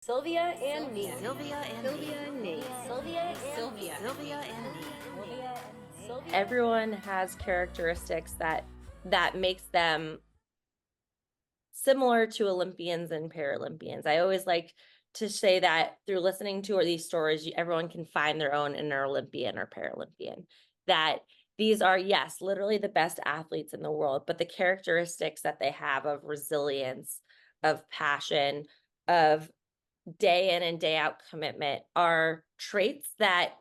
Sylvia and me. Sylvia and Sylvia and me. Sylvia and Sylvia. me. Sylvia and me. Sylvia and Sylvia. Everyone has characteristics that makes them similar to Olympians and Paralympians. I always like to say that through listening to these stories, everyone can find their own inner Olympian or Paralympian. That these are, yes, literally the best athletes in the world, but the characteristics that they have of resilience, of passion, of day in and day out commitment are traits that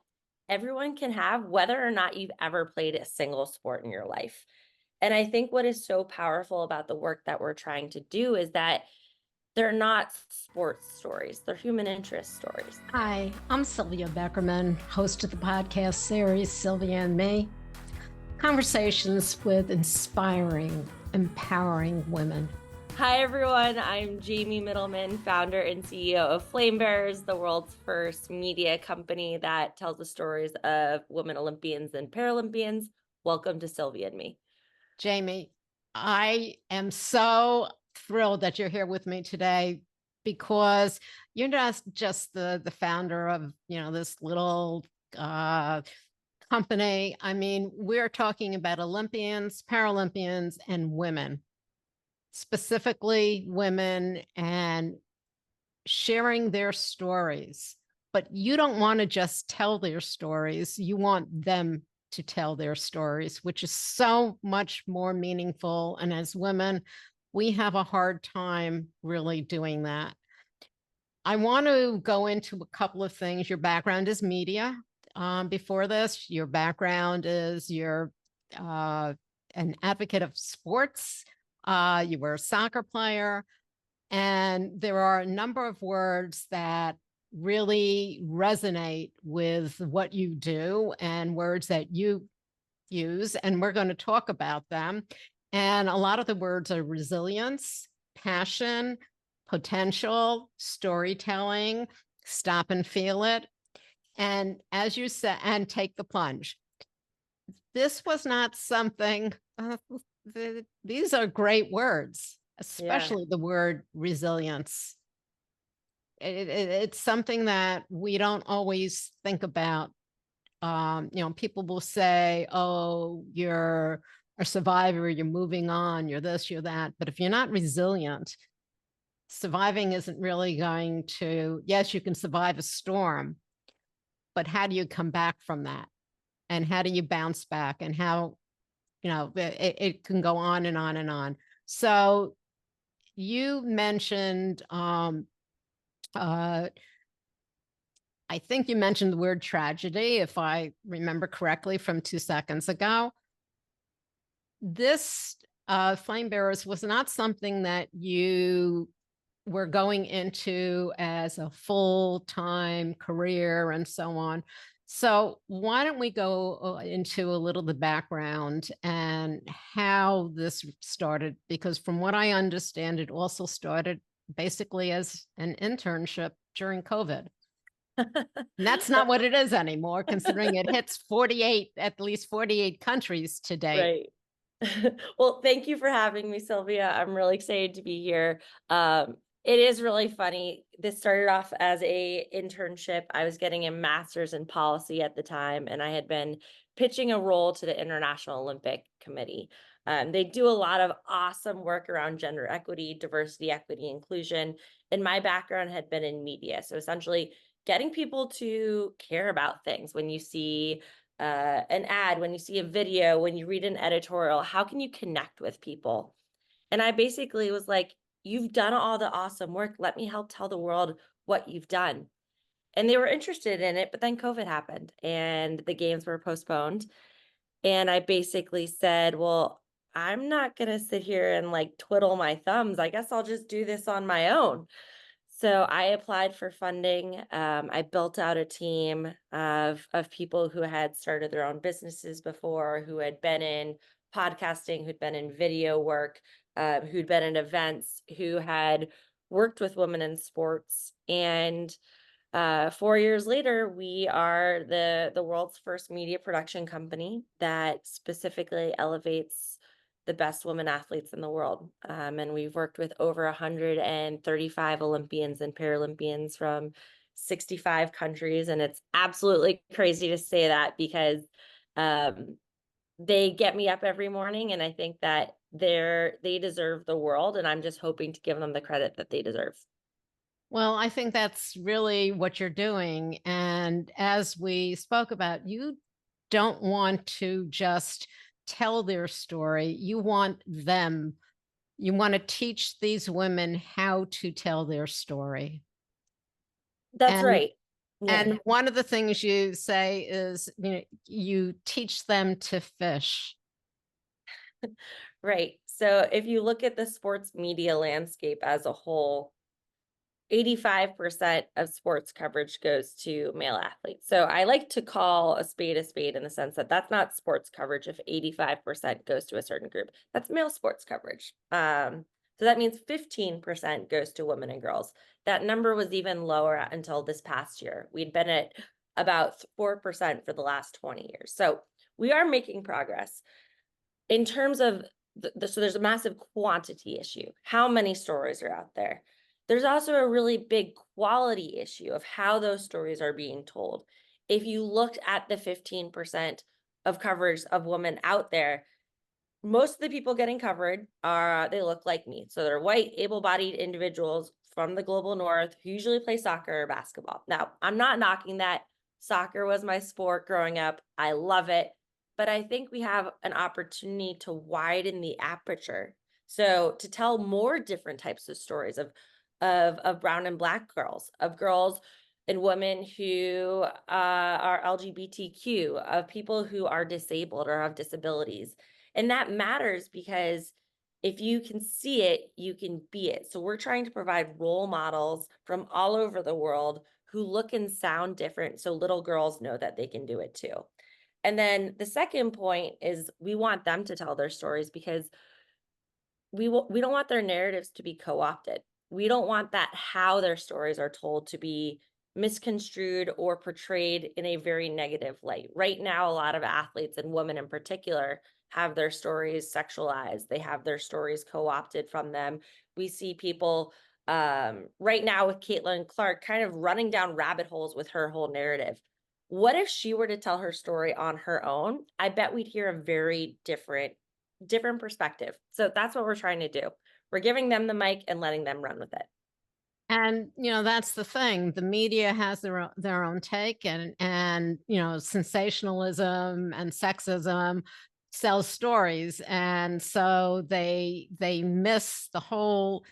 everyone can have, whether or not you've ever played a single sport in your life. And I think what is so powerful about the work that we're trying to do is that they're not sports stories, they're human interest stories. Hi, I'm Sylvia Beckerman, host of the podcast series Sylvia and Me. Conversations with inspiring, empowering women. Hi, everyone. I'm Jamie Mittelman, founder and CEO of Flame Bearers, the world's first media company that tells the stories of women Olympians and Paralympians. Welcome to Sylvia and Me. Jamie, I am so thrilled that you're here with me today because you're not just the founder of, this little company. I mean, we're talking about Olympians, Paralympians, and women, specifically women, and sharing their stories. But you don't want to just tell their stories. You want them to tell their stories, which is so much more meaningful. And as women, we have a hard time really doing that. I want to go into a couple of things. Your background is media. Before this, your background is you're an advocate of sports. You were a soccer player. And there are a number of words that really resonate with what you do and words that you use. And we're going to talk about them. And a lot of the words are resilience, passion, potential, storytelling, stop and feel it. And as you said, and take the plunge. This was not something, these are great words, especially the word resilience. It's something that we don't always think about. People will say, oh, you're a survivor, you're moving on, you're this, you're that. But if you're not resilient, surviving isn't really going to, yes, you can survive a storm, but how do you come back from that? And how do you bounce back? And how, it can go on and on and on. So you mentioned, I think you mentioned the word tragedy, if I remember correctly from 2 seconds ago. This Flame Bearers was not something that you were going into as a full-time career and so on. So why don't we go into a little the background and how this started? Because from what I understand, it also started basically as an internship during COVID. And that's not what it is anymore, considering it hits at least 48 countries today. Right. Well, thank you for having me, Sylvia. I'm really excited to be here. It is really funny. This started off as a internship. I was getting a master's in policy at the time, and I had been pitching a role to the International Olympic Committee. They do a lot of awesome work around gender equity, diversity, equity, inclusion. And my background had been in media. So essentially getting people to care about things. When you see an ad, when you see a video, when you read an editorial, how can you connect with people? And I basically was like, you've done all the awesome work. Let me help tell the world what you've done. And they were interested in it, but then COVID happened and the games were postponed. And I basically said, well, I'm not going to sit here and twiddle my thumbs. I guess I'll just do this on my own. So I applied for funding. I built out a team of people who had started their own businesses before, who had been in podcasting, who'd been in video work, who'd been in events, who had worked with women in sports. And 4 years later, we are the world's first media production company that specifically elevates the best women athletes in the world. And we've worked with over 135 Olympians and Paralympians from 65 countries. And it's absolutely crazy to say that because they get me up every morning, and I think that they deserve the world, and I'm just hoping to give them the credit that they deserve. Well, I think that's really what you're doing. And as we spoke about, you don't want to just tell their story. You want to teach these women how to tell their story. That's And right. Yeah. and one of the things you say is, you teach them to fish. Right. So if you look at the sports media landscape as a whole, 85% of sports coverage goes to male athletes. So I like to call a spade in the sense that that's not sports coverage if 85% goes to a certain group. That's male sports coverage. So that means 15% goes to women and girls. That number was even lower until this past year. We'd been at about 4% for the last 20 years. So we are making progress. In terms of so there's a massive quantity issue. How many stories are out there? There's also a really big quality issue of how those stories are being told. If you looked at the 15% of coverage of women out there, most of the people getting covered they look like me. So they're white, able-bodied individuals from the global north who usually play soccer or basketball. Now, I'm not knocking that. Soccer was my sport growing up. I love it. But I think we have an opportunity to widen the aperture. So to tell more different types of stories of brown and black girls, of girls and women who are LGBTQ, of people who are disabled or have disabilities. And that matters because if you can see it, you can be it. So we're trying to provide role models from all over the world who look and sound different so little girls know that they can do it too. And then the second point is we want them to tell their stories because we don't want their narratives to be co-opted. We don't want that how their stories are told to be misconstrued or portrayed in a very negative light. Right now, a lot of athletes and women in particular have their stories sexualized. They have their stories co-opted from them. We see people right now with Caitlin Clark kind of running down rabbit holes with her whole narrative. What if she were to tell her story on her own? I bet we'd hear a very different perspective. So that's what we're trying to do. We're giving them the mic and letting them run with it. And that's the thing. The media has their own take, and sensationalism and sexism sells stories, and so they miss the whole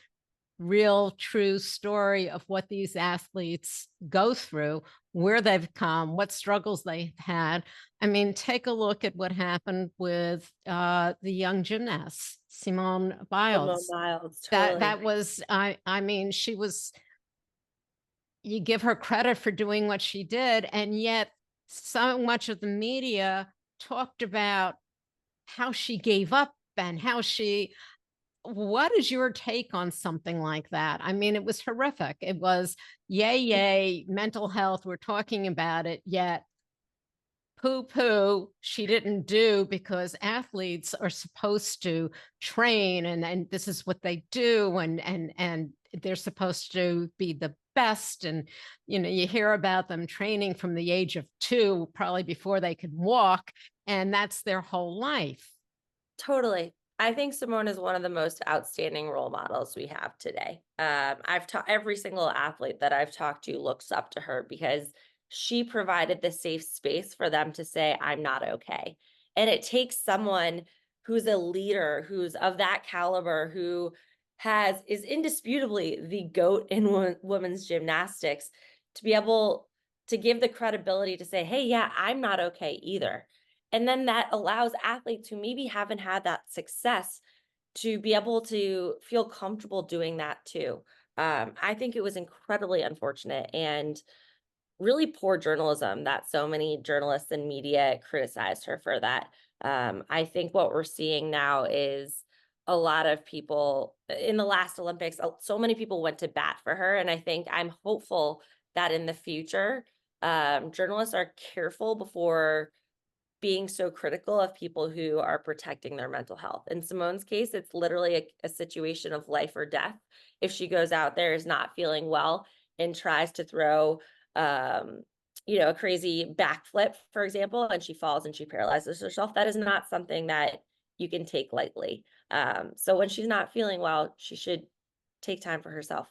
real true story of what these athletes go through, where they've come, what struggles they've had. I mean, take a look at what happened with the young gymnast, Simone Biles. Totally. That was, I mean, you give her credit for doing what she did, and yet so much of the media talked about how she gave up and what is your take on something like that? I mean, it was horrific. It was yay, mental health. We're talking about it, yet poo she didn't do, because athletes are supposed to train and this is what they do, and they're supposed to be the best. And you hear about them training from the age of 2, probably before they could walk, and that's their whole life. Totally. I think Simone is one of the most outstanding role models we have today. I've taught every single athlete that I've talked to looks up to her because she provided the safe space for them to say, I'm not okay. And it takes someone who's a leader, who's of that caliber, who is indisputably the GOAT in women's gymnastics, to be able to give the credibility to say, hey, yeah, I'm not okay either. And then that allows athletes who maybe haven't had that success to be able to feel comfortable doing that too. I think it was incredibly unfortunate and really poor journalism that so many journalists and media criticized her for that. I think what we're seeing now is a lot of people in the last Olympics, so many people went to bat for her. And I think I'm hopeful that in the future, journalists are careful before being so critical of people who are protecting their mental health. In Simone's case, it's literally a situation of life or death. If she goes out there, is not feeling well, and tries to throw, a crazy backflip, for example, and she falls and she paralyzes herself, that is not something that you can take lightly. So when she's not feeling well, she should take time for herself.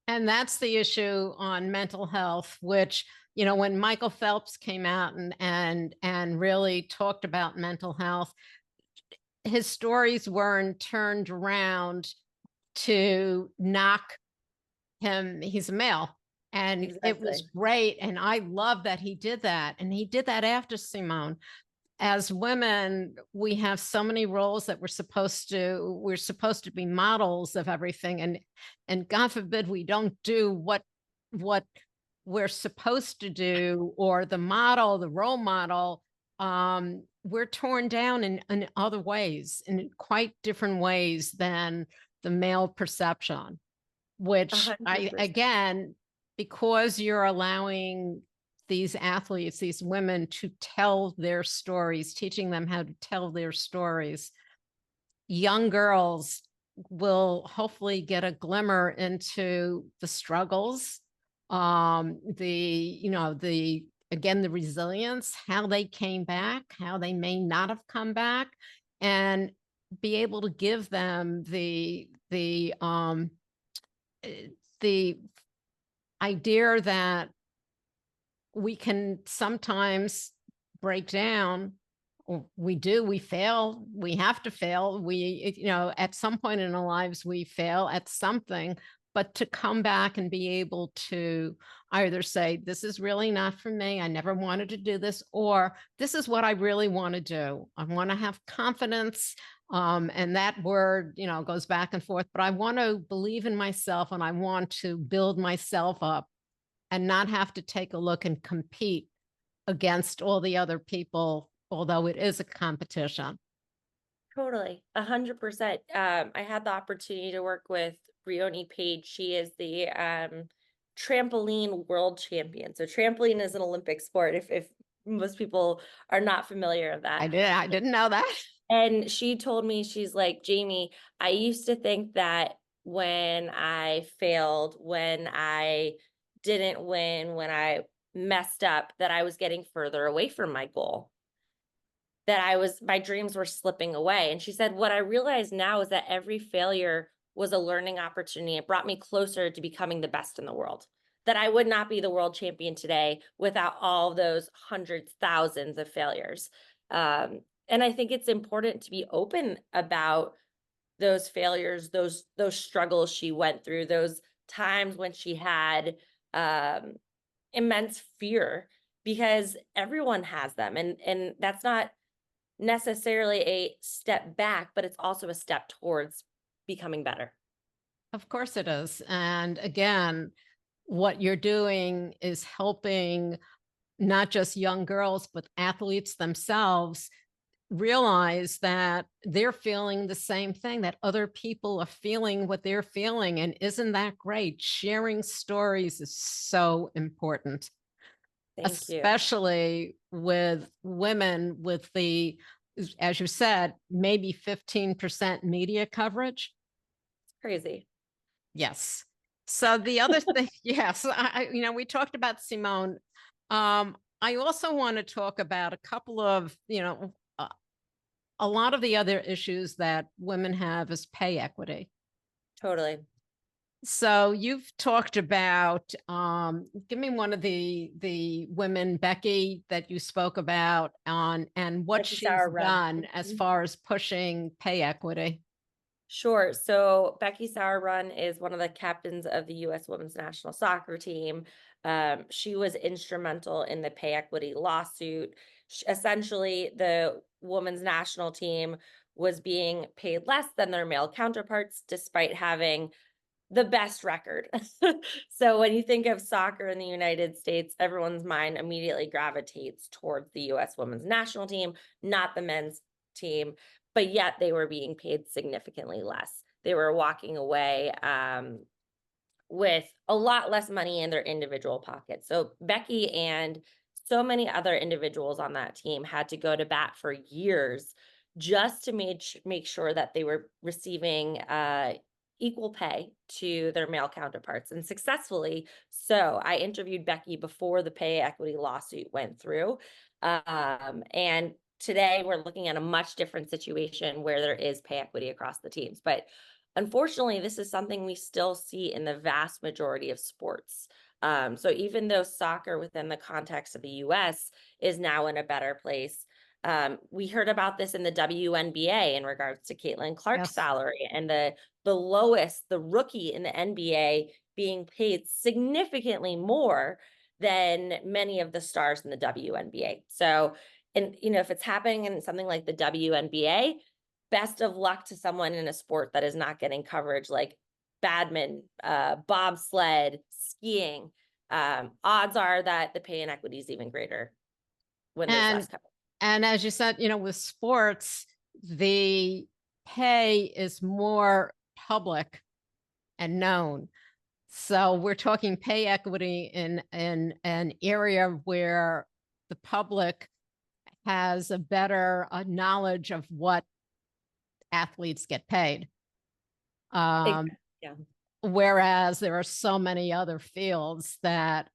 And that's the issue on mental health, which, when Michael Phelps came out and really talked about mental health, his stories weren't turned around to knock him. He's a male. And it was Exactly. great. And I love that he did that. And he did that after Simone. As women, we have so many roles that we're supposed to be models of everything. And God forbid we don't do what we're supposed to do, or the role model, we're torn down in other ways, in quite different ways than the male perception, which 100%. again, because you're allowing these athletes, these women, to tell their stories, teaching them how to tell their stories, young girls will hopefully get a glimmer into the struggles, the resilience, how they came back, how they may not have come back, and be able to give them the idea that we can sometimes break down. We fail, we have to fail. At some point in our lives, we fail at something, but to come back and be able to either say, this is really not for me, I never wanted to do this, or this is what I really want to do. I want to have confidence. And that word, goes back and forth, but I want to believe in myself, and I want to build myself up and not have to take a look and compete against all the other people, although it is a competition. Totally, 100%. I had the opportunity to work with Brioni Page. She is the trampoline world champion. So trampoline is an Olympic sport, if most people are not familiar with that. I didn't know that. And she told me, she's like, Jamie, I used to think that when I failed, when I didn't win, when I messed up, that I was getting further away from my goal, that my dreams were slipping away. And she said, what I realize now is that every failure was a learning opportunity. It brought me closer to becoming the best in the world, that I would not be the world champion today without all those hundreds, thousands of failures. And I think it's important to be open about those failures, those struggles she went through, those times when she had immense fear, because everyone has them. And that's not necessarily a step back, but it's also a step towards becoming better. Of course it is. And again, what you're doing is helping not just young girls, but athletes themselves realize that they're feeling the same thing, that other people are feeling what they're feeling. And isn't that great? Sharing stories is so important. Thank you. Especially with women, with as you said, maybe 15% media coverage. It's crazy. Yes. So the other thing, yes, we talked about Simone. I also want to talk about a couple of, a lot of the other issues that women have is pay equity. Totally. So you've talked about, give me one of the women, Becky, that you spoke about on, and what Becky she's Sauerbrunn. done as far as pushing pay equity. Sure. So Becky Sauerbrunn is one of the captains of the U.S. Women's National Soccer team. She was instrumental in the pay equity lawsuit. Essentially, the women's national team was being paid less than their male counterparts, despite having the best record. So when you think of soccer in the United States, everyone's mind immediately gravitates towards the U.S. Women's National Team, not the men's team. But yet they were being paid significantly less. They were walking away with a lot less money in their individual pockets. So Becky and so many other individuals on that team had to go to bat for years just to make sure that they were receiving equal pay to their male counterparts, and successfully. So I interviewed Becky before the pay equity lawsuit went through. And today we're looking at a much different situation where there is pay equity across the teams. But unfortunately, this is something we still see in the vast majority of sports. So even though soccer within the context of the US is now in a better place, we heard about this in the WNBA in regards to Caitlin Clark's Yes. salary, and the lowest, the rookie in the NBA being paid significantly more than many of the stars in the WNBA. So, and if it's happening in something like the WNBA, best of luck to someone in a sport that is not getting coverage, like badminton, bobsled, skiing. Odds are that the pay inequity is even greater when there's less coverage. And as you said, with sports, the pay is more public and known. So we're talking pay equity in an area where the public has a better knowledge of what athletes get paid. Yeah. Whereas there are so many other fields that,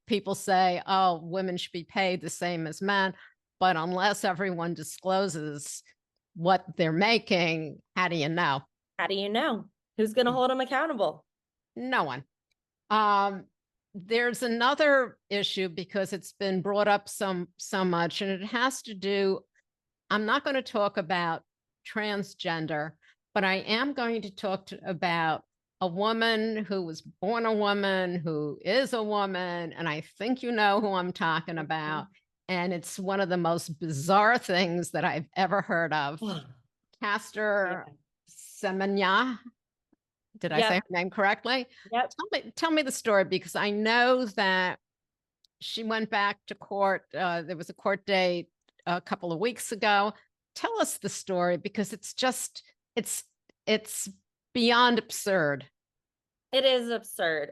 people say, oh, women should be paid the same as men. But unless everyone discloses what they're making, how do you know? How do you know? Who's going to hold them accountable? No one. There's another issue because it's been brought up so much, and it has to do, I'm not going to talk about transgender, but I am going to talk about a woman who was born a woman, who is a woman, and I think you know who I'm talking about. And it's one of the most bizarre things that I've ever heard of. Caster Semenya. Did I say her name correctly? Yep. Tell me the story, because I know that she went back to court. There was a court date a couple of weeks ago. Tell us the story, because it's just, it's beyond absurd. It is absurd.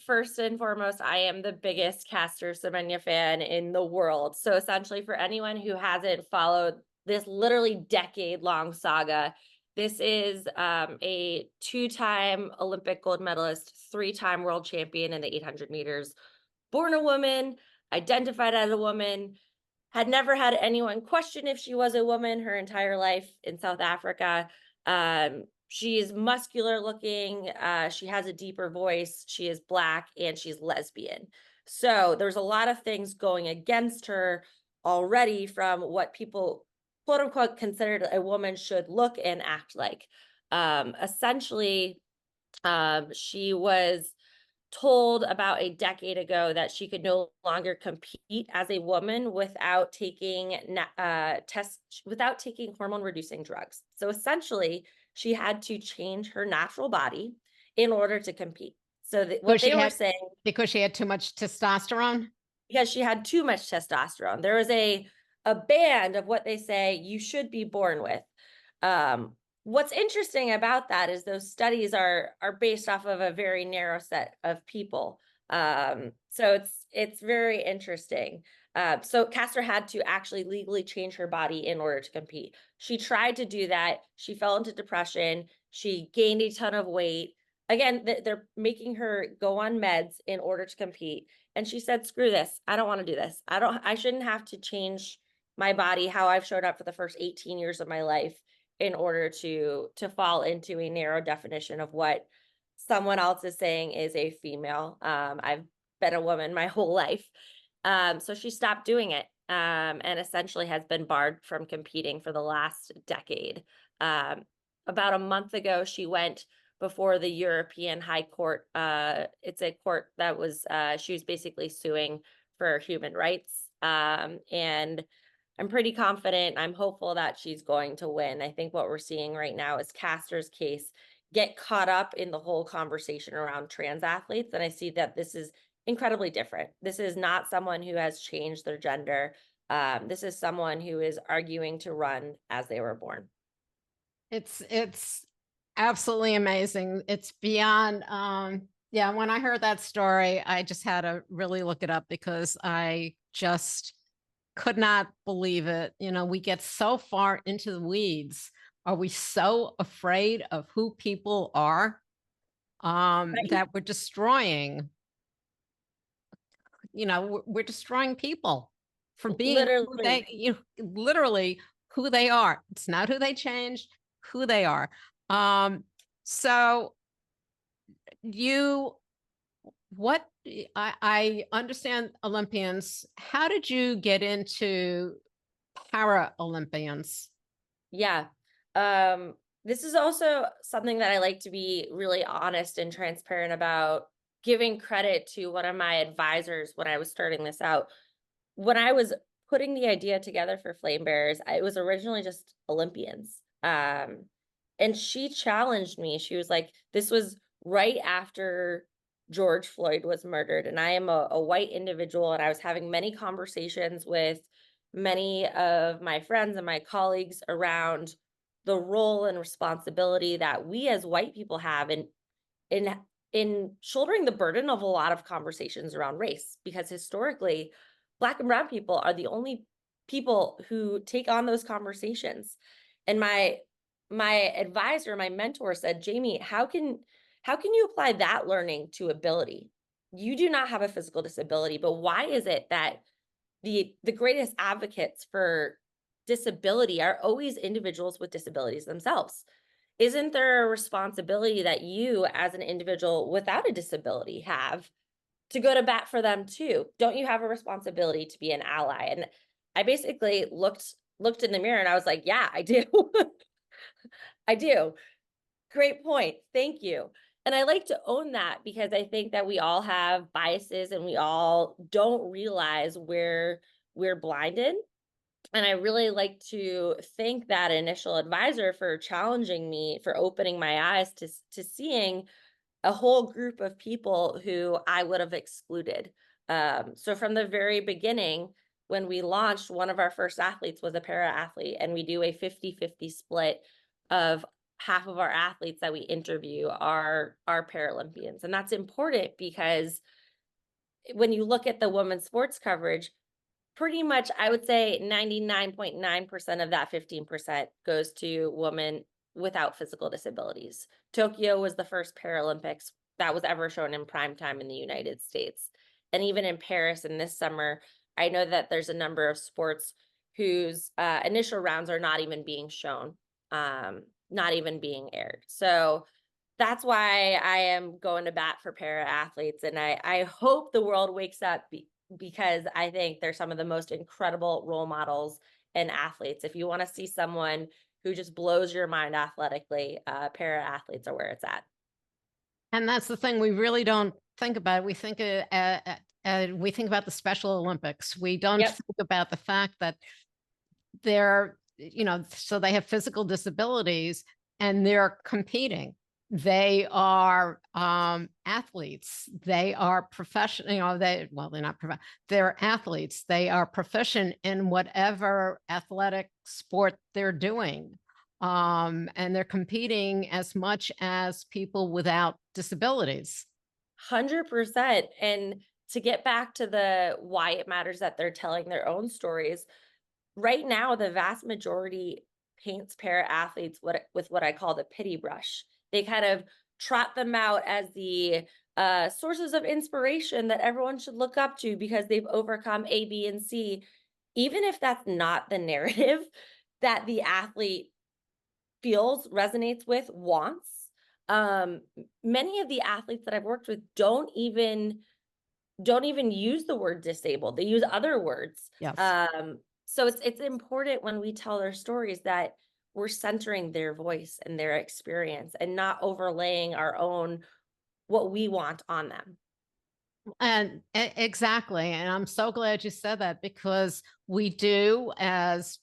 First and foremost, I am the biggest Caster Semenya fan in the world. So essentially, for anyone who hasn't followed this literally decade-long saga, this is a 2-time Olympic gold medalist, 3-time world champion in the 800 meters, born a woman, identified as a woman, had never had anyone question if she was a woman her entire life in South Africa. She's muscular looking. She has a deeper voice. She is Black, and she's lesbian. So there's a lot of things going against her already from what people, quote unquote, considered a woman should look and act like. Essentially, she was told about a decade ago that she could no longer compete as a woman without taking without taking hormone reducing drugs. So essentially, she had to change her natural body in order to compete. So what they were saying, because she had too much testosterone? Because she had too much testosterone. There was a band of what they say you should be born with. What's interesting about that is those studies are based off of a very narrow set of people. So it's very interesting. So Caster had to actually legally change her body in order to compete. She tried to do that. She fell into depression. She gained a ton of weight. Again, they're making her go on meds in order to compete. And she said, screw this. I don't want to do this. I shouldn't have to change my body, how I've showed up for the first 18 years of my life, in order to fall into a narrow definition of what someone else is saying is a female. I've been a woman my whole life. So she stopped doing it, and essentially has been barred from competing for the last decade. About a month ago, she went before the European High Court. It's a court that was, she was basically suing for human rights. And I'm pretty confident, I'm hopeful that she's going to win. I think what we're seeing right now is Caster's case get caught up in the whole conversation around trans athletes. And I see that this is incredibly different. This is not someone who has changed their gender. This is someone who is arguing to run as they were born. It's absolutely amazing. It's beyond Yeah, when I heard that story, I just had to really look it up because I just could not believe it. You know, we get so far into the weeds. Are we so afraid of who people are Right. that we're destroying, we're destroying people for being who Literally. literally who they are. It's not who they changed, who they are. So you what I understand Olympians. How did you get into Paralympians? Yeah. Um, this is also something that I like to be really honest and transparent about, giving credit to one of my advisors when I was starting this out. When I was putting the idea together for Flame Bearers, it was originally just Olympians. And she challenged me. She was like, this was right after George Floyd was murdered. And I am a white individual, and I was having many conversations with many of my friends and my colleagues around the role and responsibility that we as white people have in in shouldering the burden of a lot of conversations around race, because historically Black and brown people are the only people who take on those conversations. And my advisor, my mentor said, Jamie, how can you apply that learning to ability? You do not have a physical disability, but why is it that the greatest advocates for disability are always individuals with disabilities themselves? Isn't there a responsibility that you as an individual without a disability have to go to bat for them too? Don't you have a responsibility to be an ally? And I basically looked in the mirror and I was like, yeah, I do. I do. Great point. Thank you. And I like to own that, because I think that we all have biases and we all don't realize where we're blinded. And I really like to thank that initial advisor for challenging me, for opening my eyes to seeing a whole group of people who I would have excluded. So from the very beginning, when we launched, one of our first athletes was a para athlete, and we do a 50-50 split of half of our athletes that we interview are Paralympians. And that's important because when you look at the women's sports coverage, pretty much I would say 99.9% of that 15% goes to women without physical disabilities. Tokyo was the first Paralympics that was ever shown in prime time in the United States. And even in Paris in this summer, I know that there's a number of sports whose initial rounds are not even being shown, not even being aired. So that's why I am going to bat for para athletes. And I hope the world wakes up, because I think they're some of the most incredible role models and athletes. If you want to see someone who just blows your mind athletically, para athletes are where it's at. And that's the thing, we really don't think about. We think we think about the Special Olympics. We don't Yep. think about the fact that they're, so they have physical disabilities and they're competing. They are athletes. They are professional. They're not they're athletes. They are proficient in whatever athletic sport they're doing. And they're competing as much as people without disabilities. 100%. And to get back to the why it matters that they're telling their own stories, right now, the vast majority paints para athletes with what I call the pity brush. They kind of trot them out as the sources of inspiration that everyone should look up to because they've overcome A, B, and C, even if that's not the narrative that the athlete feels, resonates with, wants. Many of the athletes that I've worked with don't even use the word disabled. They use other words. Yes. So it's important when we tell their stories that we're centering their voice and their experience and not overlaying our own what we want on them. And exactly. And I'm so glad you said that, because we do, as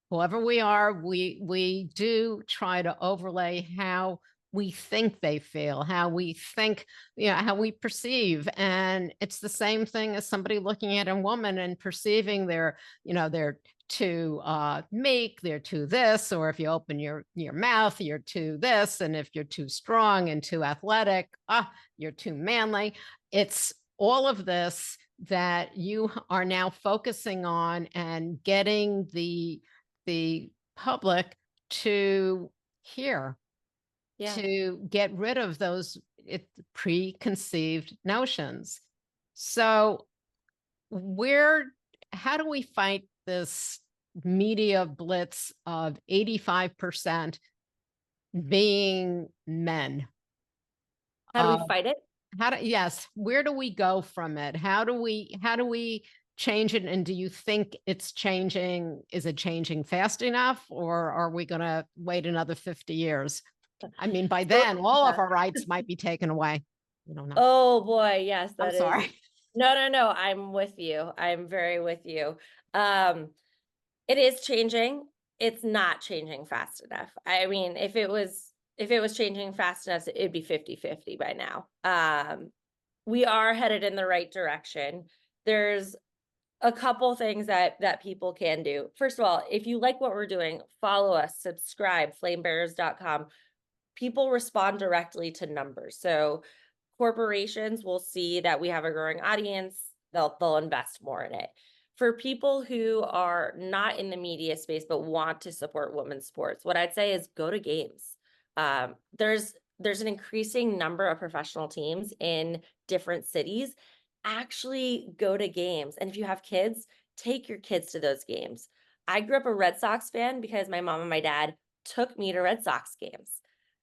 whoever we are, we do try to overlay how we think they feel, how we think, how we perceive. And it's the same thing as somebody looking at a woman and perceiving their too meek, they're too this, or if you open your mouth, you're too this, and if you're too strong and too athletic, you're too manly. It's all of this that you are now focusing on and getting the public to hear, to get rid of those preconceived notions. So how do we fight this media blitz of 85% being men? How do we fight it? Yes, where do we go from it? How do we change it? And do you think it's changing? Is it changing fast enough, or are we going to wait another 50 years? I mean, by then, all of our rights might be taken away. We don't know. Oh boy, yes, I'm sorry. No, I'm with you. I'm very with you. It is changing. It's not changing fast enough. I mean, if it was changing fast enough, it'd be 50-50 by now. We are headed in the right direction. There's a couple things that people can do. First of all, if you like what we're doing, follow us, subscribe, flamebearers.com. People respond directly to numbers. So corporations will see that we have a growing audience, they'll invest more in it. For people who are not in the media space but want to support women's sports, what I'd say is go to games. There's an increasing number of professional teams in different cities. Actually go to games. And if you have kids, take your kids to those games. I grew up a Red Sox fan because my mom and my dad took me to Red Sox games.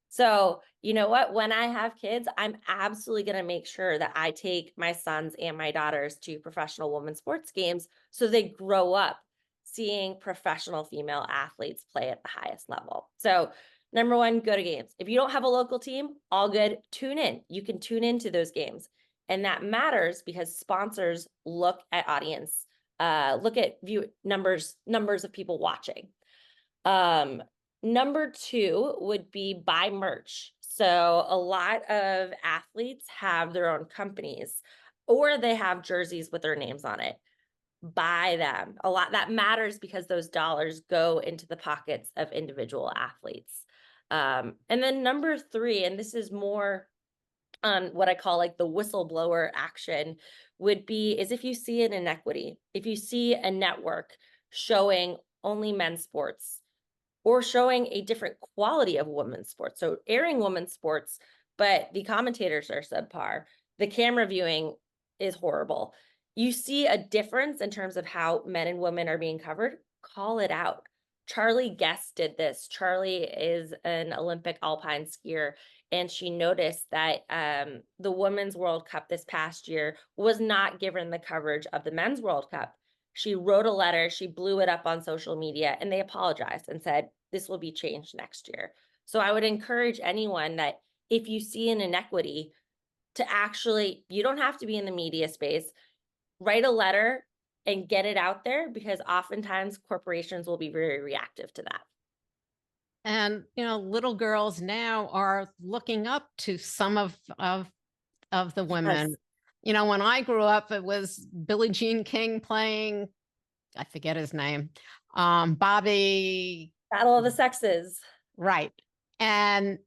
So, you know what? When I have kids, I'm absolutely going to make sure that I take my sons and my daughters to professional women's sports games so they grow up seeing professional female athletes play at the highest level. So, number one, go to games. If you don't have a local team, all good, tune in. You can tune into those games. And that matters because sponsors look at audience, look at view numbers of people watching. Number two would be buy merch. So a lot of athletes have their own companies or they have jerseys with their names on it. Buy them. A lot that matters because those dollars go into the pockets of individual athletes. And then number three, and this is more on what I call like the whistleblower action, is if you see an inequity, if you see a network showing only men's sports, or showing a different quality of women's sports. So airing women's sports, but the commentators are subpar. The camera viewing is horrible. You see a difference in terms of how men and women are being covered, call it out. Charlie Guest did this. Charlie is an Olympic alpine skier, and she noticed that the Women's World Cup this past year was not given the coverage of the Men's World Cup. She wrote a letter, she blew it up on social media, and they apologized and said, this will be changed next year. So I would encourage anyone that if you see an inequity to actually, you don't have to be in the media space, write a letter and get it out there because oftentimes corporations will be very reactive to that. And, little girls now are looking up to some of the women. Yes. When I grew up, it was Billie Jean King playing, I forget his name, Bobby. Battle of the Sexes. Right. And,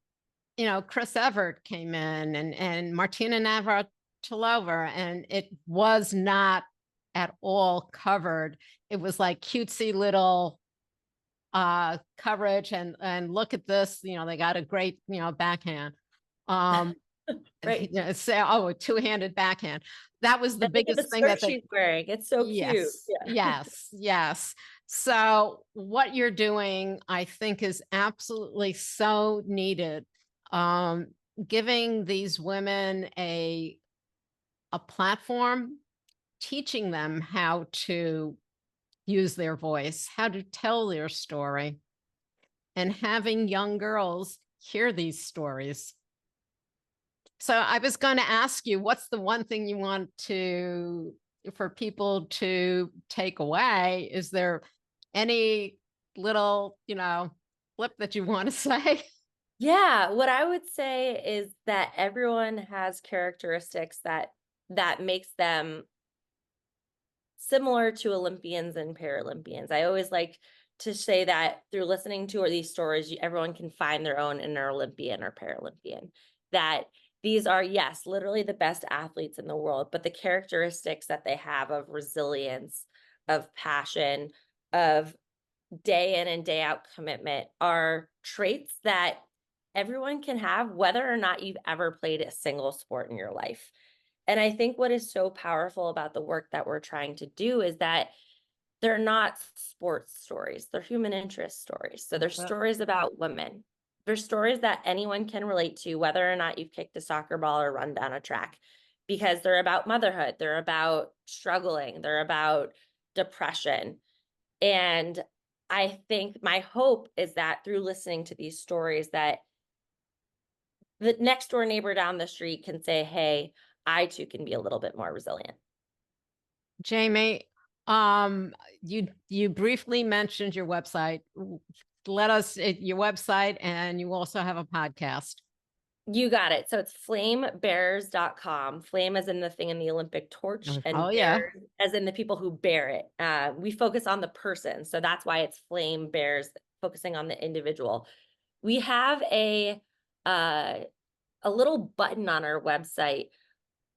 Chris Evert came in and Martina Navratilova, and it was not at all covered. It was like cutesy little coverage and look at this, they got a great, backhand. Right. A two-handed backhand. That was the biggest thing that she's wearing. It's so yes, cute. Yeah. Yes. So what you're doing, I think, is absolutely so needed. Giving these women a platform, teaching them how to use their voice, how to tell their story, and having young girls hear these stories. So I was going to ask you, what's the one thing you want for people to take away? Is there any little, flip that you want to say? Yeah, what I would say is that everyone has characteristics that makes them similar to Olympians and Paralympians. I always like to say that through listening to these stories, everyone can find their own inner Olympian or Paralympian. That these are, yes, literally the best athletes in the world, but the characteristics that they have of resilience, of passion, of day in and day out commitment are traits that everyone can have, whether or not you've ever played a single sport in your life. And I think what is so powerful about the work that we're trying to do is that they're not sports stories, they're human interest stories. So they're stories about women. They're stories that anyone can relate to, whether or not you've kicked a soccer ball or run down a track, because they're about motherhood, they're about struggling, they're about depression. And I think my hope is that through listening to these stories, that the next door neighbor down the street can say, hey, I too can be a little bit more resilient. Jamie, you briefly mentioned your website. Let us your website, and you also have a podcast. You got it. So it's flamebearers.com. Flame as in the thing in the Olympic torch, and bears as in the people who bear it. We focus on the person. So that's why it's Flame Bears, focusing on the individual. We have a little button on our website.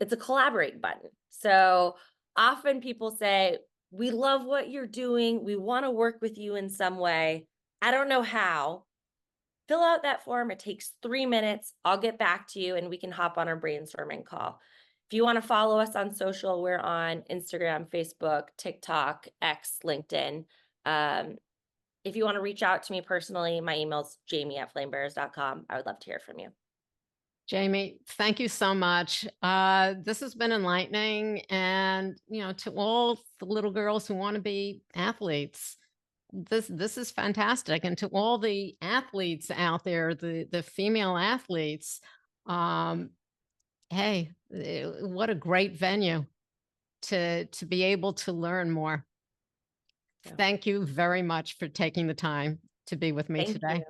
It's a collaborate button. So often people say, we love what you're doing. We want to work with you in some way. I don't know how. Fill out that form. It takes 3 minutes. I'll get back to you and we can hop on a brainstorming call. If you want to follow us on social, we're on Instagram, Facebook, TikTok, X, LinkedIn. If you want to reach out to me personally, my email is jamie@flamebearers.com. I would love to hear from you. Jamie, thank you so much. This has been enlightening. And, to all the little girls who want to be athletes, this is fantastic. And to all the athletes out there, the female athletes, hey, what a great venue to be able to learn more. Yeah. Thank you very much for taking the time to be with me today.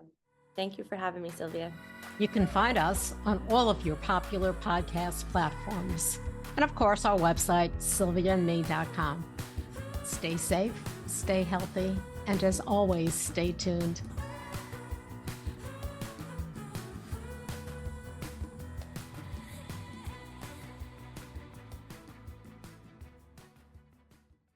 Thank you for having me, Sylvia. You can find us on all of your popular podcast platforms. And of course, our website, sylviaandme.com. Stay safe, stay healthy, and as always, stay tuned.